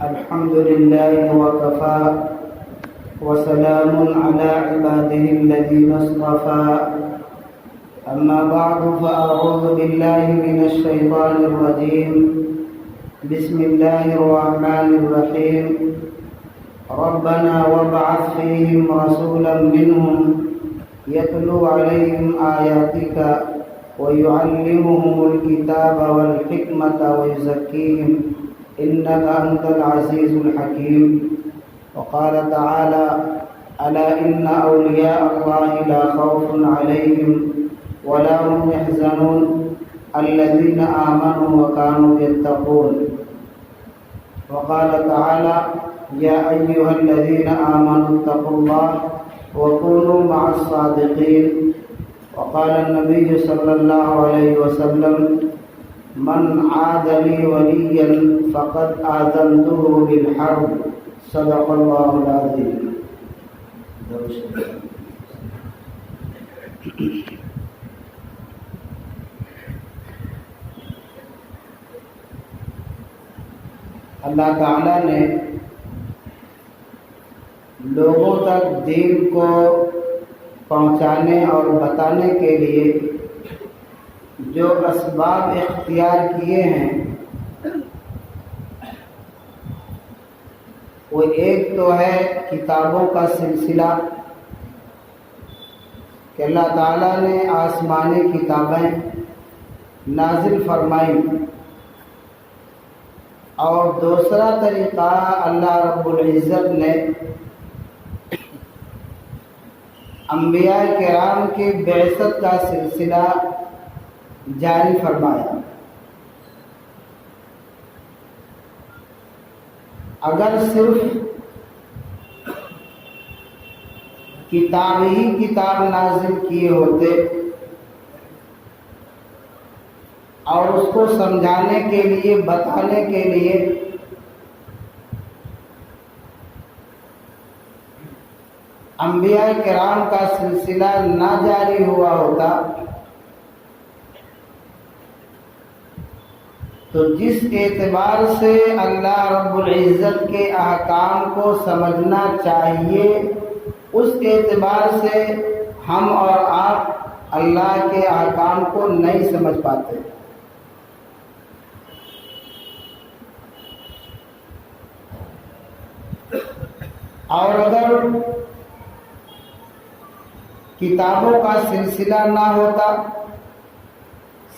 الحمد لله وكفى وسلام على عباده الذين اصطفى أما بعد فأعوذ بالله من الشيطان الرجيم بسم الله الرحمن الرحيم ربنا وابعث فيهم رسولا منهم يتلو عليهم آياتك ويعلمهم الكتاب والحكمة ويزكيهم إنك أنت العزيز الحكيم وقال تعالى ألا إن أولياء الله لا خوف عليهم ولا هم يحزنون الذين آمنوا وكانوا يتقون وقال تعالى يا أيها الذين آمنوا اتقوا الله وكونوا مع الصادقين وقال النبي صلى الله عليه وسلم من عاد لي وليا فقد آذنته بالحرب صدق الله العظيم. اللہ تعالیٰ نے لوگوں تک دین کو پہنچانے اور بتانے کے لیے جو اسباب اختیار کیے ہیں وہ ایک تو ہے کتابوں کا سلسلہ کہ اللہ تعالیٰ نے آسمانی کتابیں نازل فرمائیں، اور دوسرا طریقہ اللہ رب العزت نے انبیاء کرام کی بعثت کا سلسلہ جاری فرمایا۔ اگر صرف کتاب ہی کتاب نازل کیے ہوتے اور اس کو سمجھانے کے لیے بتانے کے لیے انبیاء کرام کا سلسلہ نہ جاری ہوا ہوتا تو جس اعتبار سے اللہ رب العزت کے احکام کو سمجھنا چاہیے اس اعتبار سے ہم اور آپ اللہ کے احکام کو نہیں سمجھ پاتے۔ اور اگر کتابوں کا سلسلہ نہ ہوتا،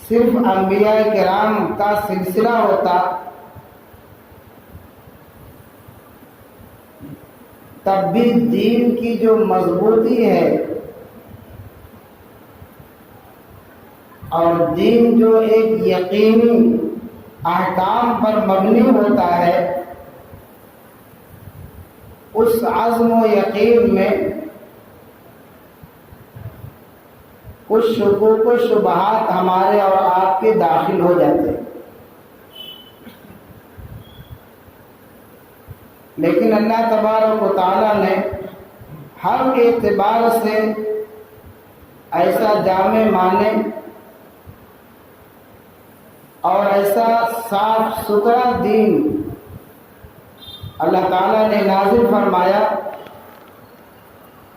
صرف انبیاء کرام کا سلسلہ ہوتا، تب بھی دین کی جو مضبوطی ہے اور دین جو ایک یقینی احکام پر مبنی ہوتا ہے، اس عزم و یقین میں کچھ شکوک و شبہات ہمارے اور آپ کے داخل ہو جاتے ہیں، لیکن اللہ تبارک و تعالیٰ نے ہر اعتبار سے ایسا جامع معنی اور ایسا صاف ستھرا دین اللہ تعالیٰ نے نازل فرمایا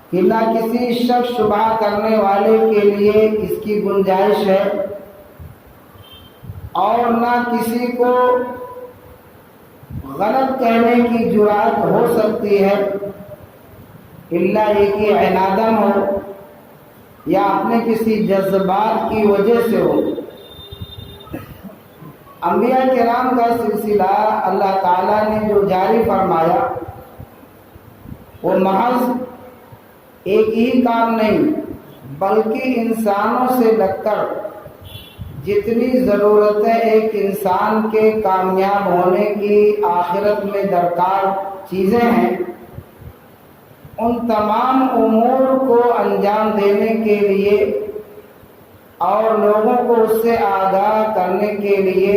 کہ نہ کسی شک شبہ کرنے والے کے لیے اس کی گنجائش ہے اور نہ کسی کو غلط کہنے کی جرات ہو سکتی ہے الا یہ کہ عنادم ہو یا اپنے کسی جذبات کی وجہ سے ہو۔ انبیاء کرام کا سلسلہ اللہ تعالیٰ نے جو جاری فرمایا وہ محض ایک ہی کام نہیں بلکہ انسانوں سے لگ کر جتنی ضرورتیں ایک انسان کے کامیاب ہونے کی آخرت میں درکار چیزیں ہیں، ان تمام امور کو انجام دینے کے لیے اور لوگوں کو اس سے آگاہ کرنے کے لیے،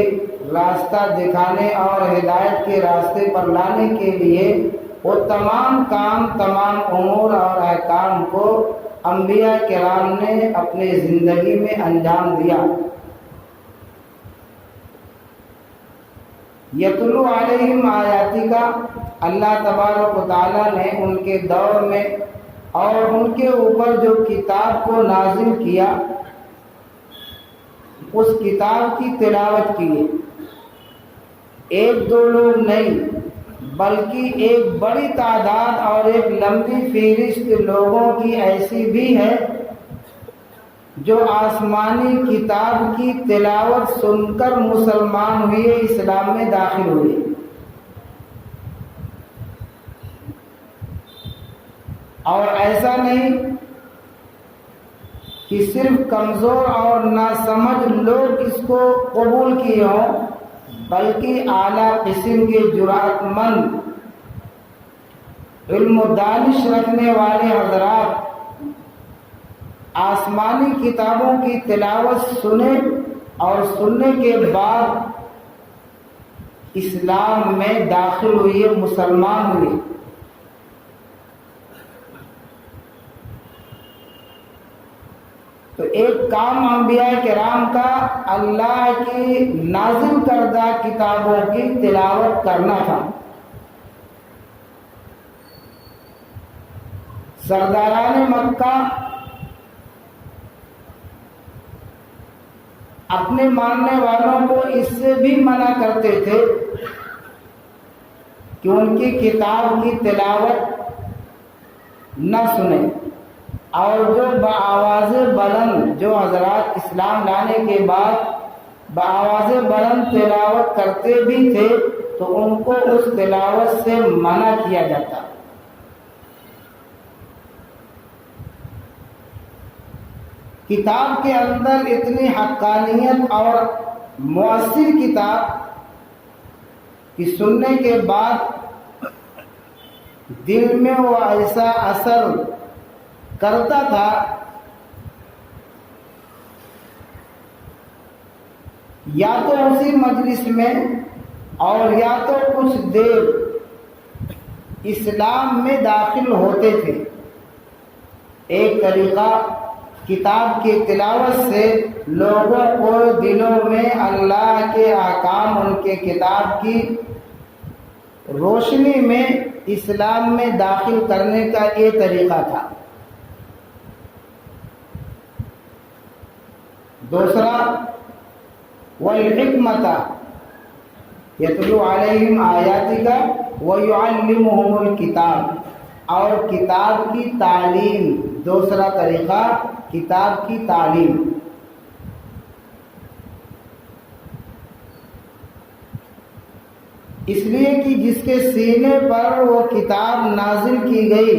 راستہ دکھانے اور ہدایت کے راستے پر لانے کے لیے وہ تمام کام، تمام امور اور احکام کو انبیاء کرام نے اپنی زندگی میں انجام دیا۔ یتلو علیہم آیاتی کا اللہ تبارک و تعالیٰ نے ان کے دور میں اور ان کے اوپر جو کتاب کو نازل کیا اس کتاب کی تلاوت کی. ایک دو لوگ نہیں بلکہ ایک بڑی تعداد اور ایک لمبی فہرست لوگوں کی ایسی بھی ہے جو آسمانی کتاب کی تلاوت سن کر مسلمان ہوئے، اسلام میں داخل ہوئے. اور ایسا نہیں کہ صرف کمزور اور ناسمجھ لوگ اس کو قبول کیے ہوں، بلکہ اعلیٰ قسم کے جرأت مند علم و دانش رکھنے والے حضرات آسمانی کتابوں کی تلاوت سنے اور سننے کے بعد اسلام میں داخل ہوئے، مسلمان ہوئے. تو ایک کام انبیاء کرام کا اللہ کی نازل کردہ کتابوں کی تلاوت کرنا تھا. سرداران مکہ اپنے ماننے والوں کو اس سے بھی منع کرتے تھے کہ ان کی کتاب کی تلاوت نہ سنیں، اور جو بآواز بلند جو حضرات اسلام لانے کے بعد بآواز بلند تلاوت کرتے بھی تھے تو ان کو اس تلاوت سے منع کیا جاتا. کتاب کے اندر اتنی حقانیت اور مؤثر کتاب کہ سننے کے بعد دل میں وہ ایسا اثر کرتا تھا یا تو اسی مجلس میں اور یا تو کچھ دیر اسلام میں داخل ہوتے تھے. ایک طریقہ کتاب کی تلاوت سے لوگوں کو دلوں میں اللہ کے احکام ان کے کتاب کی روشنی میں اسلام میں داخل کرنے کا یہ طریقہ تھا. دوسرا والحکمت یتلو علیہم آیاتی کا ویعلمہم الکتاب، اور کتاب کی تعلیم. دوسرا طریقہ کتاب کی تعلیم. اس لیے کہ جس کے سینے پر وہ کتاب نازل کی گئی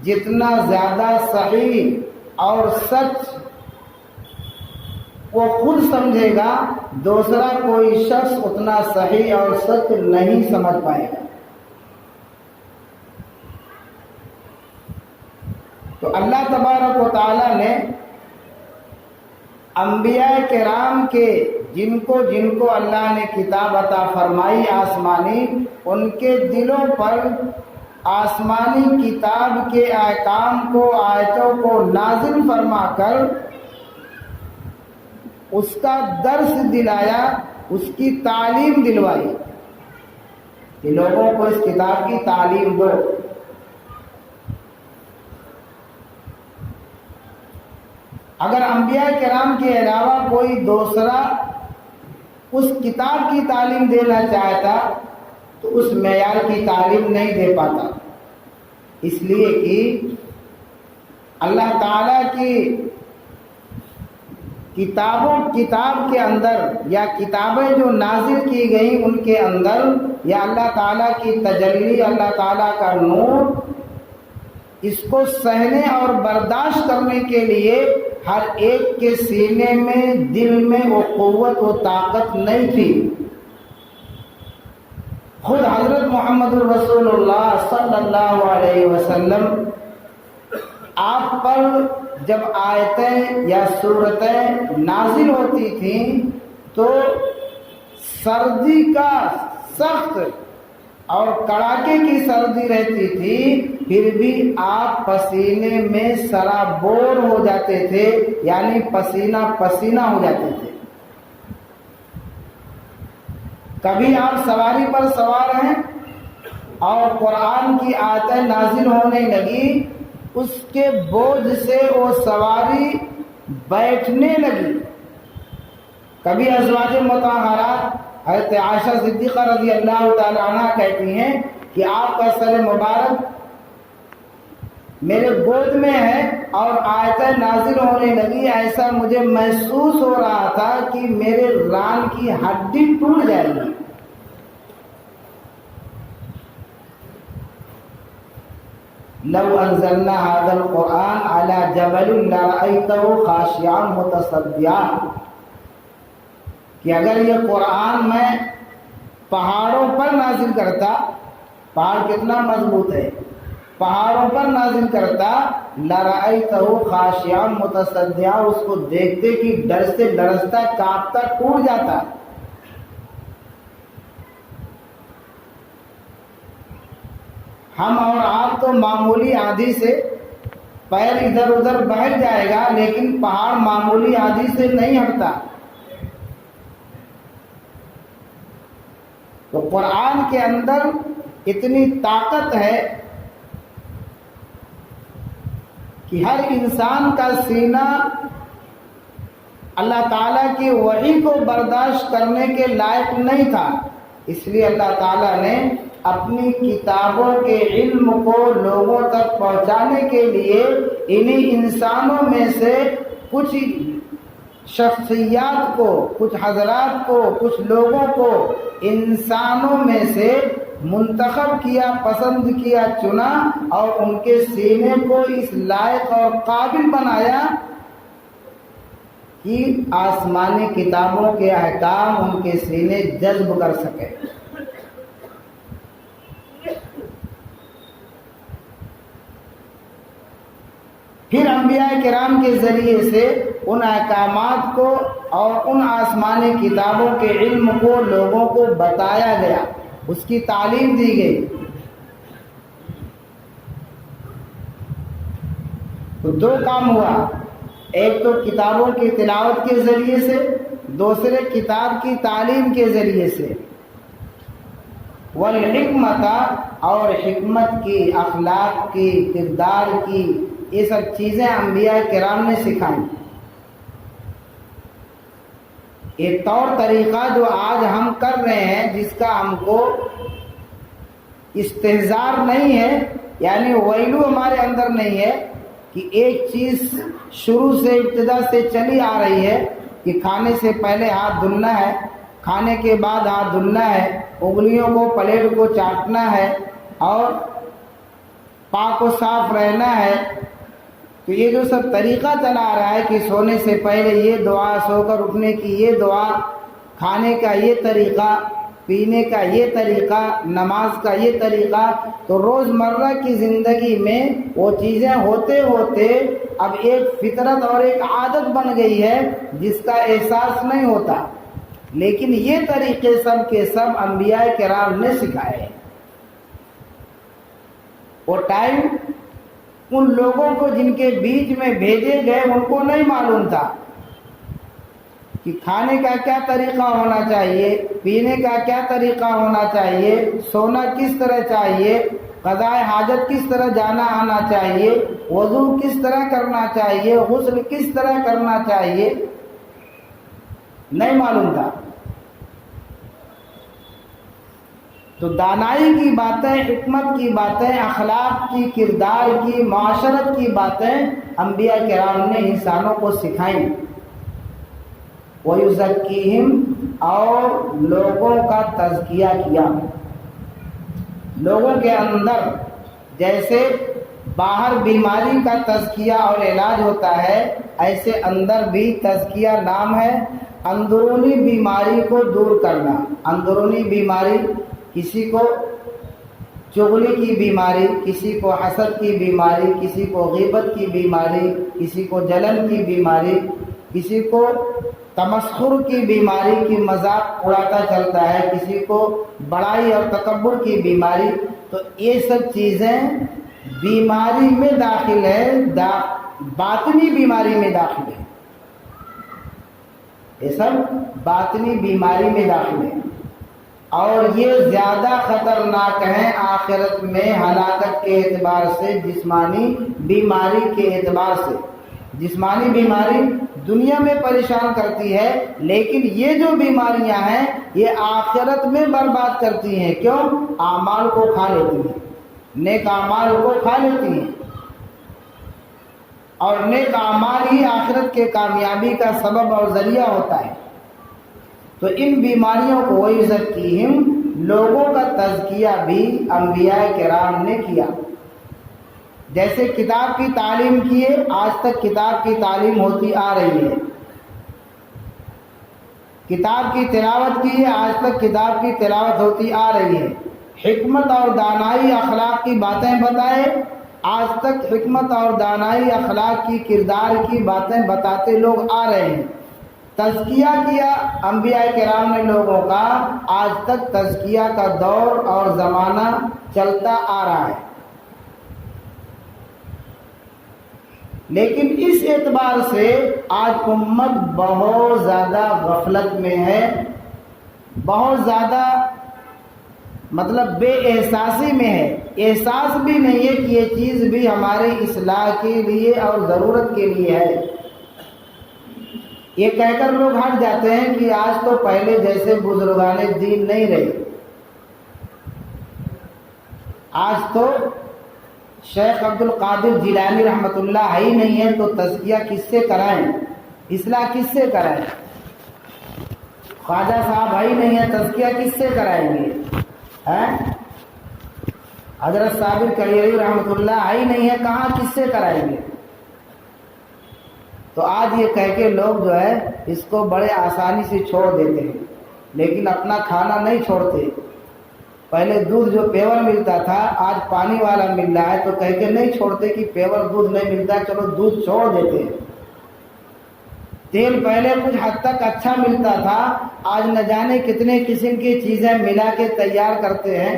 جتنا زیادہ صحیح اور سچ وہ خود سمجھے گا، دوسرا کوئی شخص اتنا صحیح اور سچ نہیں سمجھ پائے گا. تو اللہ تبارک و تعالیٰ نے انبیاء کرام کے جن کو اللہ نے کتاب عطا فرمائی آسمانی، ان کے دلوں پر آسمانی کتاب کے احکام کو، آیتوں کو نازل فرما کر اس کا درس دلایا، اس کی تعلیم دلوائی کہ لوگوں کو اس کتاب کی تعلیم دو. اگر انبیاء کرام کے علاوہ کوئی دوسرا اس کتاب کی تعلیم دینا چاہتا تو اس معیار کی تعلیم نہیں دے پاتا، اس لیے کہ اللہ تعالیٰ کی کتاب کے اندر یا کتابیں جو نازل کی گئیں ان کے اندر یا اللہ تعالیٰ کی تجلی، اللہ تعالیٰ کا نور، اس کو سہنے اور برداشت کرنے کے لیے ہر ایک کے سینے میں، دل میں وہ قوت و طاقت نہیں تھی. خود حضرت محمد رسول اللہ صلی اللہ علیہ وسلم آپ پر جب آیتیں یا سورتیں نازل ہوتی تھیں تو سردی کا سخت اور کڑاکے کی سردی رہتی تھی، پھر بھی آپ پسینے میں سرابور ہو جاتے تھے، یعنی پسینہ پسینہ ہو جاتے تھے. کبھی آپ سواری پر سوار ہیں اور قرآن کی آیتیں نازل ہونے لگی، اس کے بوجھ سے وہ سواری بیٹھنے لگی۔ کبھی ازواج مطہرات حضرت عائشہ صدیقہ رضی اللہ تعالی عنہ کہتی ہیں کہ آپ کا سر مبارک میرے گود میں ہے اور آیتیں نازل ہونے لگی، ایسا مجھے محسوس ہو رہا تھا کہ میرے ران کی ہڈی ٹوٹ جائے گی۔ لو انزلنا هذا القرآن على جبل لرأيته خاشعا متصدعا، کہ اگر یہ قرآن میں پہاڑوں پر نازل کرتا، پہاڑ کتنا مضبوط ہے، پہاڑوں پر نازل کرتا، لرأيته خاشعا متصدعا، اس کو دیکھتے کہ ڈر سے لرزتا، کانپتا، ٹوٹ جاتا۔ ہم اور آپ تو معمولی آندھی سے پیر ادھر ادھر بہل جائے گا، لیکن پہاڑ معمولی آندھی سے نہیں ہٹتا۔ تو قرآن کے اندر اتنی طاقت ہے کہ ہر انسان کا سینہ اللہ تعالیٰ کی وحی کو برداشت کرنے کے لائق نہیں تھا، اس لیے اللہ تعالیٰ نے اپنی کتابوں کے علم کو لوگوں تک پہنچانے کے لیے انہی انسانوں میں سے کچھ شخصیات کو، کچھ حضرات کو، کچھ لوگوں کو انسانوں میں سے منتخب کیا، پسند کیا، چنا اور ان کے سینے کو اس لائق اور قابل بنایا کہ آسمانی کتابوں کے احکام ان کے سینے جذب کر سکے۔ پھر انبیاء کرام کے ذریعے سے ان احکامات کو اور ان آسمانی کتابوں کے علم کو لوگوں کو بتایا گیا، اس کی تعلیم دی گئی۔ تو دو کام ہوا، ایک تو کتابوں کی تلاوت کے ذریعے سے، دوسرے کتاب کی تعلیم کے ذریعے سے۔ والحکمت، اور حکمت کی، اخلاق کی، کردار کی، یہ سب چیزیں انبیاء کرام نے سکھائی۔ یہ طور طریقہ جو آج ہم کر رہے ہیں، جس کا ہم کو استحضار نہیں ہے، یعنی ویلو ہمارے اندر نہیں ہے کہ ایک چیز شروع سے، ابتدا سے چلی آ رہی ہے کہ کھانے سے پہلے ہاتھ دھلنا ہے، کھانے کے بعد ہاتھ دھلنا ہے، انگلیوں کو، پلیٹ کو چاٹنا ہے اور پاک و صاف رہنا ہے۔ تو یہ جو سب طریقہ چلا آ رہا ہے کہ سونے سے پہلے یہ دعا، سو کر اٹھنے کی یہ دعا، کھانے کا یہ طریقہ، پینے کا یہ طریقہ، نماز کا یہ طریقہ، تو روزمرہ کی زندگی میں وہ چیزیں ہوتے ہوتے اب ایک فطرت اور ایک عادت بن گئی ہے جس کا احساس نہیں ہوتا، لیکن یہ طریقے سب کے سب انبیاء کرام نے سکھائے ہیں۔ وہ ٹائم ان لوگوں کو جن کے بیچ میں بھیجے گئے ان کو نہیں معلوم تھا کہ کھانے کا کیا طریقہ ہونا چاہیے، پینے کا کیا طریقہ ہونا چاہیے، سونا کس طرح چاہیے، قضاء حاجت کس طرح جانا آنا چاہیے، وضو کس طرح کرنا چاہیے، غسل کس طرح کرنا چاہیے، نہیں معلوم تھا۔ تو دانائی کی باتیں، حکمت کی باتیں، اخلاق کی، کردار کی، معاشرت کی باتیں انبیاء کرام نے انسانوں کو سکھائیں۔ وَيُزَكِّيهِمْ، اور لوگوں کا تزکیہ کیا۔ لوگوں کے اندر جیسے باہر بیماری کا تزکیہ اور علاج ہوتا ہے، ایسے اندر بھی تزکیہ نام ہے اندرونی بیماری کو دور کرنا۔ اندرونی بیماری، کسی کو چغلی کی بیماری، کسی کو حسد کی بیماری، کسی کو غیبت کی بیماری، کسی کو جلن کی بیماری، کسی کو تمسخر کی بیماری کی مذاق اڑاتا چلتا ہے، کسی کو بڑائی اور تکبر کی بیماری، تو یہ سب چیزیں بیماری میں داخل ہے، باطنی بیماری میں داخل ہے، یہ سب باطنی بیماری میں داخل ہے۔ اور یہ زیادہ خطرناک ہیں آخرت میں ہلاکت کے اعتبار سے، جسمانی بیماری کے اعتبار سے۔ جسمانی بیماری دنیا میں پریشان کرتی ہے، لیکن یہ جو بیماریاں ہیں یہ آخرت میں برباد کرتی ہیں۔ کیوں؟ اعمال کو کھا لیتی ہیں، نیک اعمال کو کھا لیتی ہیں، اور نیک اعمال ہی آخرت کے کامیابی کا سبب اور ذریعہ ہوتا ہے۔ تو ان بیماریوں کو وَيُزَكِّيهِمْ، لوگوں کا تزکیہ بھی انبیاء کرام نے کیا۔ جیسے کتاب کی تعلیم کی ہے، آج تک کتاب کی تعلیم ہوتی آ رہی ہے، کتاب کی تلاوت کی ہے، آج تک کتاب کی تلاوت ہوتی آ رہی ہے۔ حکمت اور دانائی اخلاق کی باتیں بتائے، آج تک حکمت اور دانائی اخلاق کی، کردار کی باتیں بتاتے لوگ آ رہے ہیں۔ تزکیہ کیا انبیاء کرام نے لوگوں کا، آج تک تزکیہ کا دور اور زمانہ چلتا آ رہا ہے۔ لیکن اس اعتبار سے آج امت بہت زیادہ غفلت میں ہے، بہت زیادہ مطلب بے احساسی میں ہے۔ احساس بھی نہیں ہے کہ یہ چیز بھی ہماری اصلاح کے لیے اور ضرورت کے لیے ہے۔ یہ کہہ کر لوگ ہٹ جاتے ہیں کہ آج تو پہلے جیسے بزرگان دین نہیں رہے، آج تو شیخ عبد القادر جیلانی رحمۃ اللہ ہی نہیں ہے، تو تزکیہ کس سے کرائیں، اصلاح کس سے کرائیں؟ خواجہ صاحب ہی نہیں ہے، تزکیہ کس سے کرائیں گے؟ حضرت صابر کلیری رحمۃ اللہ ہی نہیں ہے، کہاں کس سے کرائیں گے؟ تو آج یہ کہہ کے لوگ جو ہے اس کو بڑے آسانی سے چھوڑ دیتے ہیں، لیکن اپنا کھانا نہیں چھوڑتے۔ پہلے دودھ جو پیور ملتا تھا، آج پانی والا مل رہا ہے، تو کہہ کے نہیں چھوڑتے کہ پیور دودھ نہیں ملتا، چلو دودھ چھوڑ دیتے ہیں۔ تیل پہلے کچھ حد تک اچھا ملتا تھا، آج نہ جانے کتنے قسم کی چیزیں ملا کے تیار کرتے ہیں،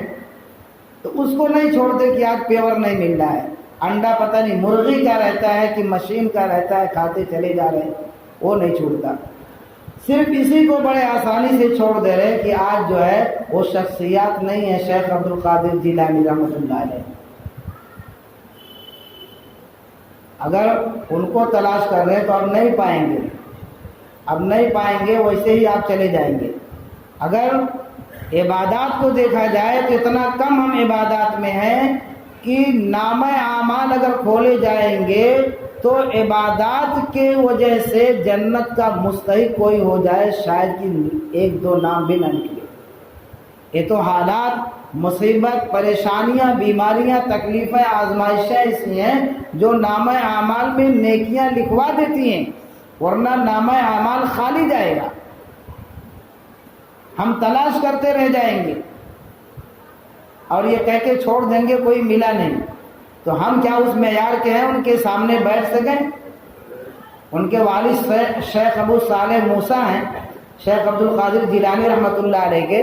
تو اس کو نہیں چھوڑتے کہ آج پیور نہیں مل رہا ہے۔ انڈا پتہ نہیں مرغی کا رہتا ہے کہ مشین کا رہتا ہے، کھاتے چلے جا رہے ہیں، وہ نہیں چھوڑتا۔ صرف اسی کو بڑے آسانی سے چھوڑ دے رہے کہ آج جو ہے وہ شخصیات نہیں ہے شیخ عبد القادر جیلانی رحمۃ اللہ علیہ۔ اگر ان کو تلاش کر رہے ہیں تو اب نہیں پائیں گے، اب نہیں پائیں گے، ویسے ہی آپ چلے جائیں گے۔ اگر عبادات کو دیکھا جائے تو اتنا کم ہم عبادات میں ہیں کہ نامہ اعمال اگر کھولے جائیں گے تو عبادات کے وجہ سے جنت کا مستحق کوئی ہو جائے شاید کہ ایک دو نام بھی نہ نکلے۔ یہ تو حالات، مصیبت، پریشانیاں، بیماریاں، تکلیفیں، آزمائشیں ایسی ہیں جو نامہ اعمال میں نیکیاں لکھوا دیتی ہیں، ورنہ نامہ اعمال خالی جائے گا، ہم تلاش کرتے رہ جائیں گے اور یہ کہہ کے چھوڑ دیں گے کوئی ملا نہیں۔ تو ہم کیا اس معیار کے ہیں ان کے سامنے بیٹھ سکیں؟ ان کے والد شیخ ابو صالح موسیٰ ہیں، شیخ عبد القادر جیلانی رحمۃ اللہ علیہ کے،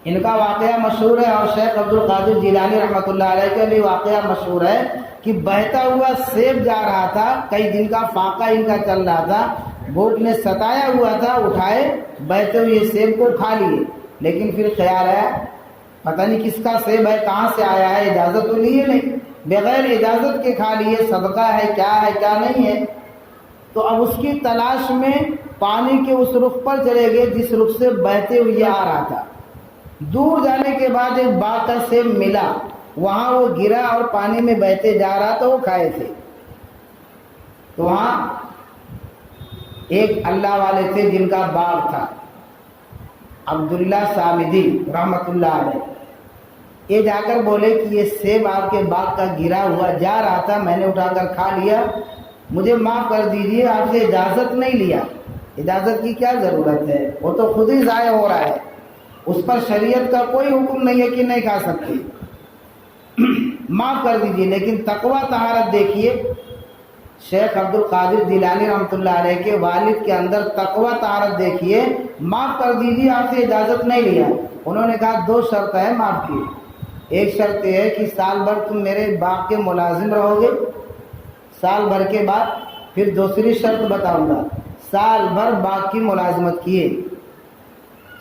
ان کا واقعہ مشہور ہے، اور شیخ عبد القادر جیلانی رحمۃ اللہ علیہ کے بھی واقعہ مشہور ہے کہ بہتا ہوا سیب جا رہا تھا، کئی دن کا فاقہ ان کا چل رہا تھا، بھوک نے ستایا ہوا تھا، اٹھائے بہتے ہوئے سیب کو کھا لیے، لیکن پھر خیال آیا پتہ نہیں کس کا سیب ہے، کہاں سے آیا ہے، اجازت تو لیے نہیں، بغیر اجازت کے کھا لیے، صدقہ ہے کیا نہیں ہے۔ تو اب اس کی تلاش میں پانی کے اس رخ پر چلے گئے جس رخ سے بہتے ہوئے آ رہا تھا۔ دور جانے کے بعد ایک باغ کا سیب ملا، وہاں وہ گرا اور پانی میں بہتے جا رہا تھا، وہ کھائے تھے۔ تو وہاں ایک اللہ والے تھے جن کا باغ تھا، عبداللہ سامدی رحمۃ اللہ علیہ، یہ جا کر بولے کہ یہ سیب آپ کے باغ کا گرا ہوا جا رہا تھا، میں نے اٹھا کر کھا لیا، مجھے معاف کر دیجیے، آپ سے اجازت نہیں لیا۔ اجازت کی کیا ضرورت ہے، وہ تو خود ہی ضائع ہو رہا ہے، اس پر شریعت کا کوئی حکم نہیں ہے کہ نہیں کھا سکتے، معاف کر دیجیے۔ لیکن تقویٰ طہارت دیکھیے، شیخ عبد القادر جیلانی رحمۃ اللہ علیہ کے والد کے اندر تقویٰ طہارت دیکھیے، معاف کر دیجیے، آپ سے اجازت نہیں لیا۔ انہوں نے کہا دو شرط ہے معاف کی، ایک شرط یہ ہے کہ سال بھر تم میرے باغ کے ملازم رہو گے، سال بھر کے بعد پھر دوسری شرط بتاؤں گا، سال بھر باغ کی ملازمت کیے،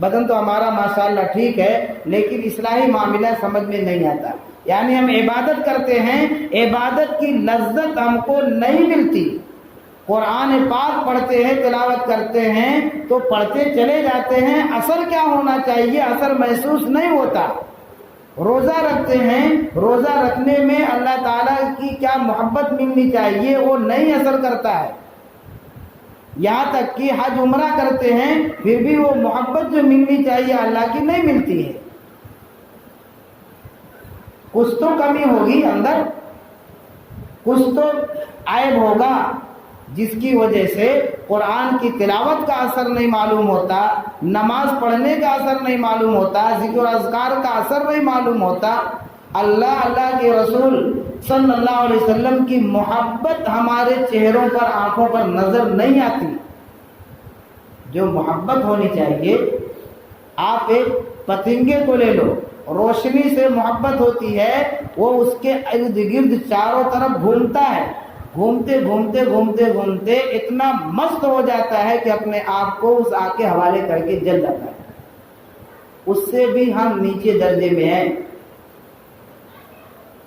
بدن تو ہمارا ماشاءاللہ ٹھیک ہے لیکن اصلاحی معاملہ سمجھ میں نہیں آتا. یعنی ہم عبادت کرتے ہیں, عبادت کی لذت ہم کو نہیں ملتی. قرآن پاک پڑھتے ہیں, تلاوت کرتے ہیں تو پڑھتے چلے جاتے ہیں, اثر کیا ہونا چاہیے اثر محسوس نہیں ہوتا. روزہ رکھتے ہیں, روزہ رکھنے میں اللہ تعالیٰ کی کیا محبت ملنی چاہیے وہ نہیں اثر کرتا ہے. یہاں تک کہ حج عمرہ کرتے ہیں پھر بھی وہ محبت جو ملنی چاہیے اللہ کی نہیں ملتی ہے. کچھ تو کمی ہوگی اندر, کچھ تو عیب ہوگا جس کی وجہ سے قرآن کی تلاوت کا اثر نہیں معلوم ہوتا, نماز پڑھنے کا اثر نہیں معلوم ہوتا, ذکر و اذکار کا اثر نہیں معلوم ہوتا. اللہ کے رسول صلی اللہ علیہ وسلم کی محبت ہمارے چہروں پر آنکھوں پر نظر نہیں آتی. جو محبت ہونی چاہیے, آپ ایک پتنگے کو لے لو, روشنی سے محبت ہوتی ہے, وہ اس کے ارد گرد چاروں طرف گھومتا ہے, گھومتے گھومتے گھومتے گھومتے اتنا مست ہو جاتا ہے کہ اپنے آپ کو اس آگ کے حوالے کر کے جل جاتا ہے. اس سے بھی ہم نیچے درجے میں ہیں,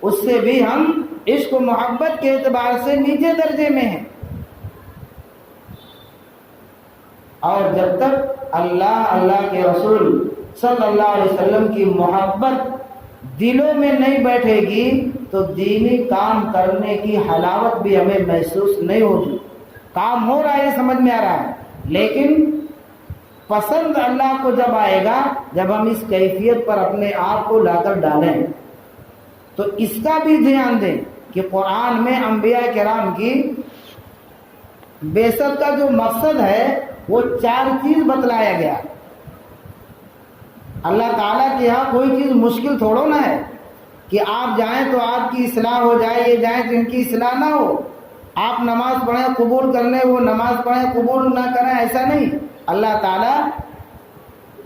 اس سے بھی ہم عشق و محبت کے اعتبار سے نیچے درجے میں ہیں. اور جب تک اللہ کے رسول صلی اللہ علیہ وسلم کی محبت دلوں میں نہیں بیٹھے گی تو دینی کام کرنے کی حلاوت بھی ہمیں محسوس نہیں ہوگی. کام ہو رہا ہے سمجھ میں آ رہا ہے, لیکن پسند اللہ کو جب آئے گا جب ہم اس کیفیت پر اپنے آپ کو لا کر ڈالیں. تو اس کا بھی دھیان دیں کہ قرآن میں انبیاء کرام کی بعثت کا جو مقصد ہے وہ 4 چیز بتلایا گیا. اللہ تعالیٰ کے یہاں کوئی چیز مشکل تھوڑو نہ ہے کہ آپ جائیں تو آپ کی اصلاح ہو جائے, یہ جائیں تو ان کی اصلاح نہ ہو. آپ نماز پڑھیں قبول کر لیں, وہ نماز پڑھیں قبول نہ کریں, ایسا نہیں. اللہ تعالیٰ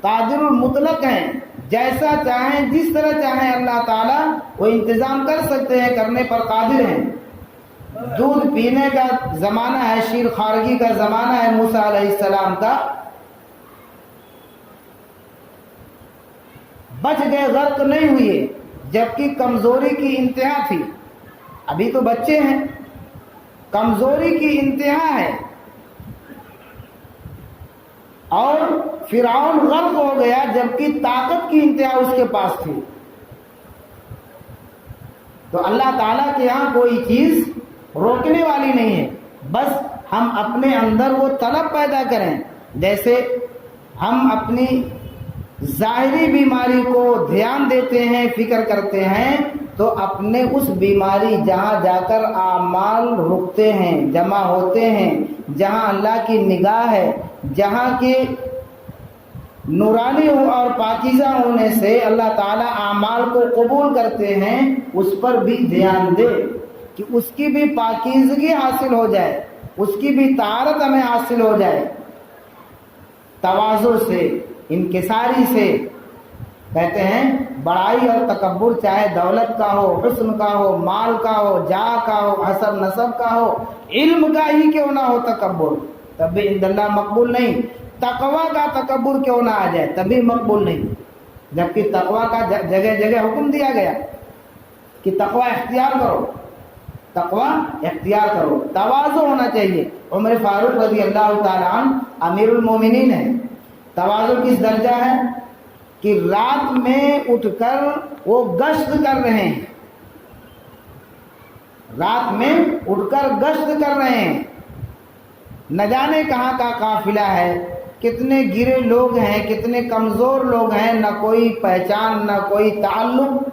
قادر المطلق ہیں, جیسا چاہیں جس طرح چاہیں اللہ تعالیٰ وہ انتظام کر سکتے ہیں, کرنے پر قادر ہیں. دودھ پینے کا زمانہ ہے, شیر خارگی کا زمانہ ہے موسیٰ علیہ السلام کا, بچ گئے, غرق نہیں ہوئے, جبکہ کمزوری کی انتہا تھی. ابھی تو بچے ہیں, کمزوری کی انتہا ہے, اور فرعون غرق ہو گیا جبکہ طاقت کی انتہا اس کے پاس تھی. تو اللہ تعالیٰ کے یہاں کوئی چیز روکنے والی نہیں ہے, بس ہم اپنے اندر وہ طلب پیدا کریں. جیسے ہم اپنی ظاہری بیماری کو دھیان دیتے ہیں, فکر کرتے ہیں, تو اپنے اس بیماری جہاں جا کر اعمال رکتے ہیں, جمع ہوتے ہیں, جہاں اللہ کی نگاہ ہے, جہاں کے نورانی اور پاکیزہ ہونے سے اللہ تعالیٰ اعمال کو قبول کرتے ہیں, اس پر بھی دھیان دے کہ اس کی بھی پاکیزگی حاصل ہو جائے, اس کی بھی طہارت ہمیں حاصل ہو جائے. تواضع سے, انکساری سے. کہتے ہیں بڑائی اور تکبر چاہے دولت کا ہو, حسن کا ہو, مال کا ہو, جاہ کا ہو, حسب نسب کا ہو, علم کا ہی کیوں نہ ہو تکبر, تب بھی عند اللہ مقبول نہیں. تقوی کا تکبر کیوں نہ آ جائے تب بھی مقبول نہیں, جبکہ تقوی کا جگہ جگہ حکم دیا گیا کہ تقوی اختیار کرو, تقوی اختیار کرو. تواضع ہونا چاہیے. عمر فاروق رضی اللہ تعالیٰ عنہ امیر المومنین ہیں. تواضع کس درجہ ہے کہ رات میں اٹھ کر وہ گشت کر رہے ہیں, رات میں اٹھ کر گشت کر رہے ہیں. نہ جانے کہاں کا قافلہ ہے, کتنے گرے لوگ ہیں, کتنے کمزور لوگ ہیں, نہ کوئی پہچان نہ کوئی تعلق.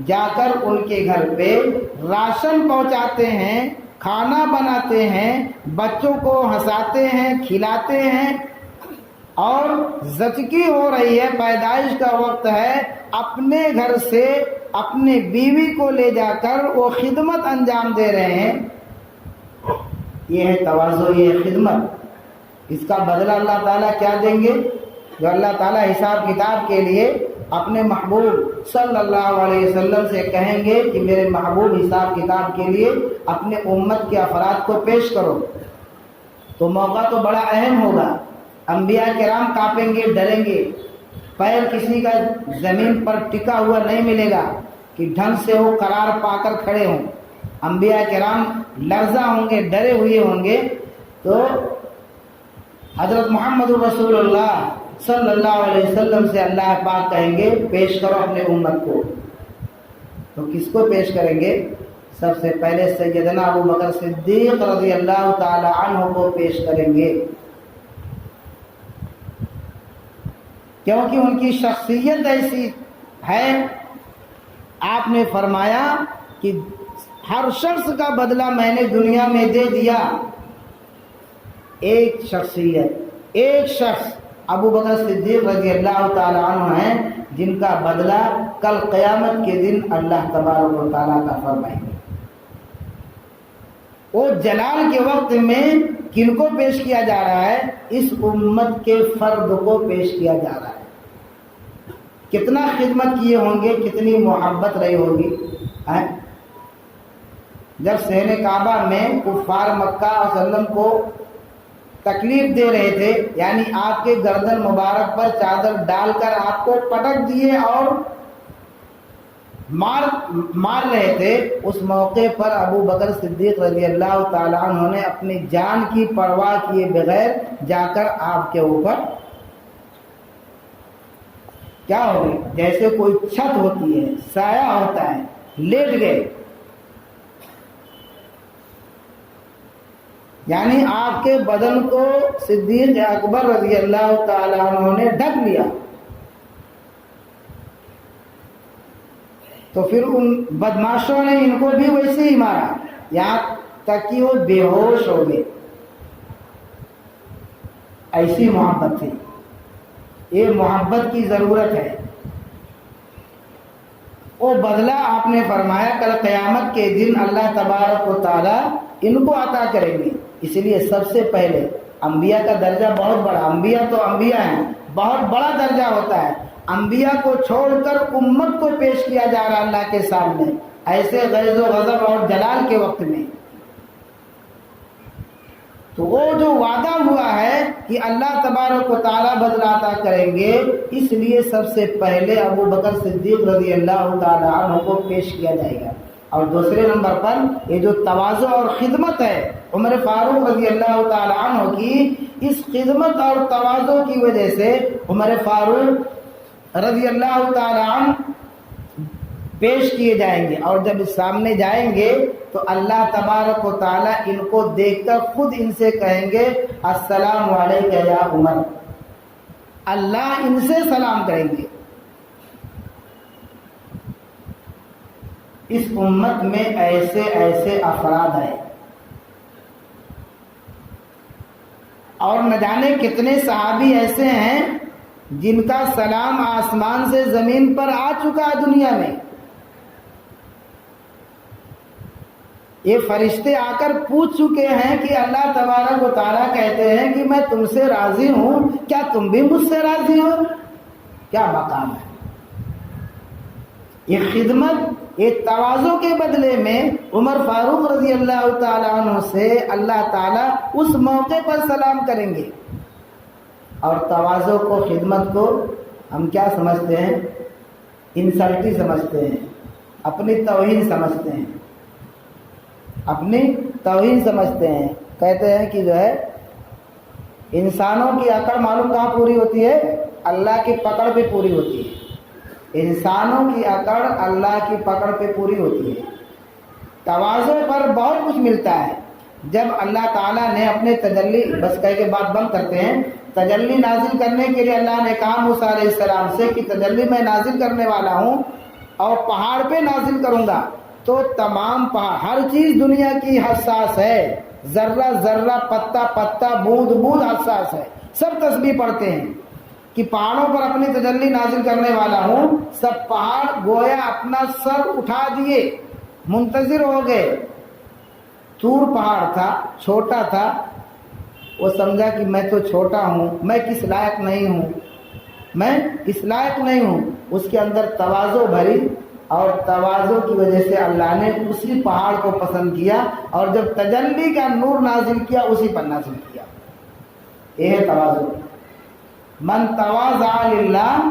جا کر ان کے گھر پہ راشن پہنچاتے ہیں, کھانا بناتے ہیں, بچوں کو ہنساتے ہیں, کھلاتے ہیں, اور زچگی ہو رہی ہے, پیدائش کا وقت ہے, اپنے گھر سے اپنے بیوی کو لے جا کر وہ خدمت انجام دے رہے ہیں. یہ ہے تواضع, یہ ہے خدمت. اس کا بدلہ اللہ تعالیٰ کیا دیں گے؟ جو اللہ تعالیٰ حساب کتاب کے لیے اپنے محبوب صلی اللہ علیہ وسلم سے کہیں گے کہ میرے محبوب حساب کتاب کے لیے اپنے امت کے افراد کو پیش کرو, تو موقع تو بڑا اہم ہوگا. انبیاء کرام کانپیں گے, ڈریں گے, پیر کسی کا زمین پر ٹکا ہوا نہیں ملے گا کہ ڈھنگ سے وہ قرار پا کر کھڑے ہوں. انبیاء کرام لرزہ ہوں گے, ڈرے ہوئے ہوں گے. تو حضرت محمد رسول اللہ صلی اللہ علیہ وسلم سے اللہ پاک کہیں گے پیش کرو اپنے امت کو. تو کس کو پیش کریں گے؟ سب سے پہلے سیدنا ابو بکر صدیق رضی اللہ تعالی عنہ کو پیش کریں گے, کیونکہ ان کی شخصیت ایسی ہے. آپ نے فرمایا کہ ہر شخص کا بدلہ میں نے دنیا میں دے دیا. ایک شخصیت, ایک شخص ابو بکر صدیق رضی اللہ تعالی عنہ ہیں جن کا بدلہ کل قیامت کے دن اللہ تبارک و تعالیٰ کا فرمائیں گے. وہ جلال کے وقت میں کن کو پیش کیا جا رہا ہے؟ اس امت کے فرد کو پیش کیا جا رہا ہے. کتنا خدمت کیے ہوں گے, کتنی محبت رہی ہوگی. جب صحن کعبہ میں کفار مکہ وسلم کو تکلیف دے رہے تھے, یعنی آپ کے گردن مبارک پر چادر ڈال کر آپ کو پٹک دیے اور مار رہے تھے, اس موقع پر ابو بکر صدیق رضی اللہ تعالیٰ عنہ نے اپنی جان کی پرواہ کیے بغیر جا کر آپ کے اوپر کیا ہو گئی, جیسے کوئی چھت ہوتی ہے, سایہ ہوتا ہے, لیٹ گئے. یعنی آپ کے بدن کو صدیق اکبر رضی اللہ تعالیٰ عنہ نے ڈھک لیا. تو پھر ان بدماشوں نے ان کو بھی ویسے ہی مارا, یہاں تک کہ وہ بے ہوش ہو گئے. ایسی محبت تھی. یہ محبت کی ضرورت ہے. وہ بدلہ آپ نے فرمایا کل قیامت کے دن اللہ تبارک و تعالیٰ ان کو عطا کریں گے. اس لیے سب سے پہلے انبیاء کا درجہ بہت بڑا, انبیاء تو انبیاء ہیں, بہت بڑا درجہ ہوتا ہے. انبیاء کو چھوڑ کر امت کو پیش کیا جا رہا اللہ کے سامنے, ایسے غیظ و غضب اور جلال کے وقت میں. تو وہ جو وعدہ ہوا ہے کہ اللہ تبارک و تعالیٰ بدلہ عطا کریں گے, اس لیے سب سے پہلے ابو بکر صدیق رضی اللہ تعالیٰ عنہ کو پیش کیا جائے گا. اور دوسرے نمبر پر یہ جو تواضع اور خدمت ہے عمر فاروق رضی اللہ تعالیٰ عنہ کی, اس خدمت اور تواضع کی وجہ سے عمر فاروق رضی اللہ تعالیٰ عنہ پیش کیے جائیں گے. اور جب سامنے جائیں گے تو اللہ تبارک و تعالیٰ ان کو دیکھ کر خود ان سے کہیں گے السلام علیکم یا عمر. اللہ ان سے سلام کریں گے. اس امت میں ایسے ایسے افراد ہیں, اور نہ جانے کتنے صحابی ایسے ہیں جن کا سلام آسمان سے زمین پر آ چکا ہے دنیا میں. یہ فرشتے آ کر پوچھ چکے ہیں کہ اللہ تبارک و تعالیٰ کہتے ہیں کہ میں تم سے راضی ہوں, کیا تم بھی مجھ سے راضی ہو؟ کیا مقام ہے. یہ خدمت, یہ تواضع کے بدلے میں عمر فاروق رضی اللہ تعالیٰ عنہ سے اللہ تعالیٰ اس موقع پر سلام کریں گے. اور تواضع کو, خدمت کو ہم کیا سمجھتے ہیں؟ انسلٹی سمجھتے ہیں, اپنی توہین سمجھتے ہیں, اپنی توہین سمجھتے ہیں. کہتے ہیں کہ جو ہے انسانوں کی عقل معلوم کہاں پوری ہوتی ہے؟ اللہ کی پکڑ پہ پوری ہوتی ہے. انسانوں کی عقل اللہ کی پکڑ پہ پوری ہوتی ہے. تواضع پر بہت کچھ ملتا ہے. جب اللہ تعالیٰ نے اپنے تجلی, بس کہہ کے بات بند کرتے ہیں, تجلی نازل کرنے کے لیے اللہ نے کہا موسیٰ علیہ السلام سے کہ تجلی میں نازل کرنے والا ہوں اور پہاڑ پہ نازل کروں گا. تو تمام پہاڑ, ہر چیز دنیا کی حساس ہے, ذرہ ذرہ, پتا پتا, بوند بوند حساس ہے. سب تسبیح پڑھتے ہیں کہ پہاڑوں پر اپنی تجلی نازل کرنے والا ہوں. سب پہاڑ گویا اپنا سر اٹھا دیے, منتظر ہو گئے. طور پہاڑ تھا, چھوٹا تھا, وہ سمجھا کہ میں تو چھوٹا ہوں, میں کس لائق نہیں ہوں, میں اس لائق نہیں ہوں. اس کے اندر تواضع بھری, اور تواضع کی وجہ سے اللہ نے اسی پہاڑ کو پسند کیا, اور جب تجلی کا نور نازل کیا اسی پر نازل کیا. یہ ہے تواضع. من تواضع للہ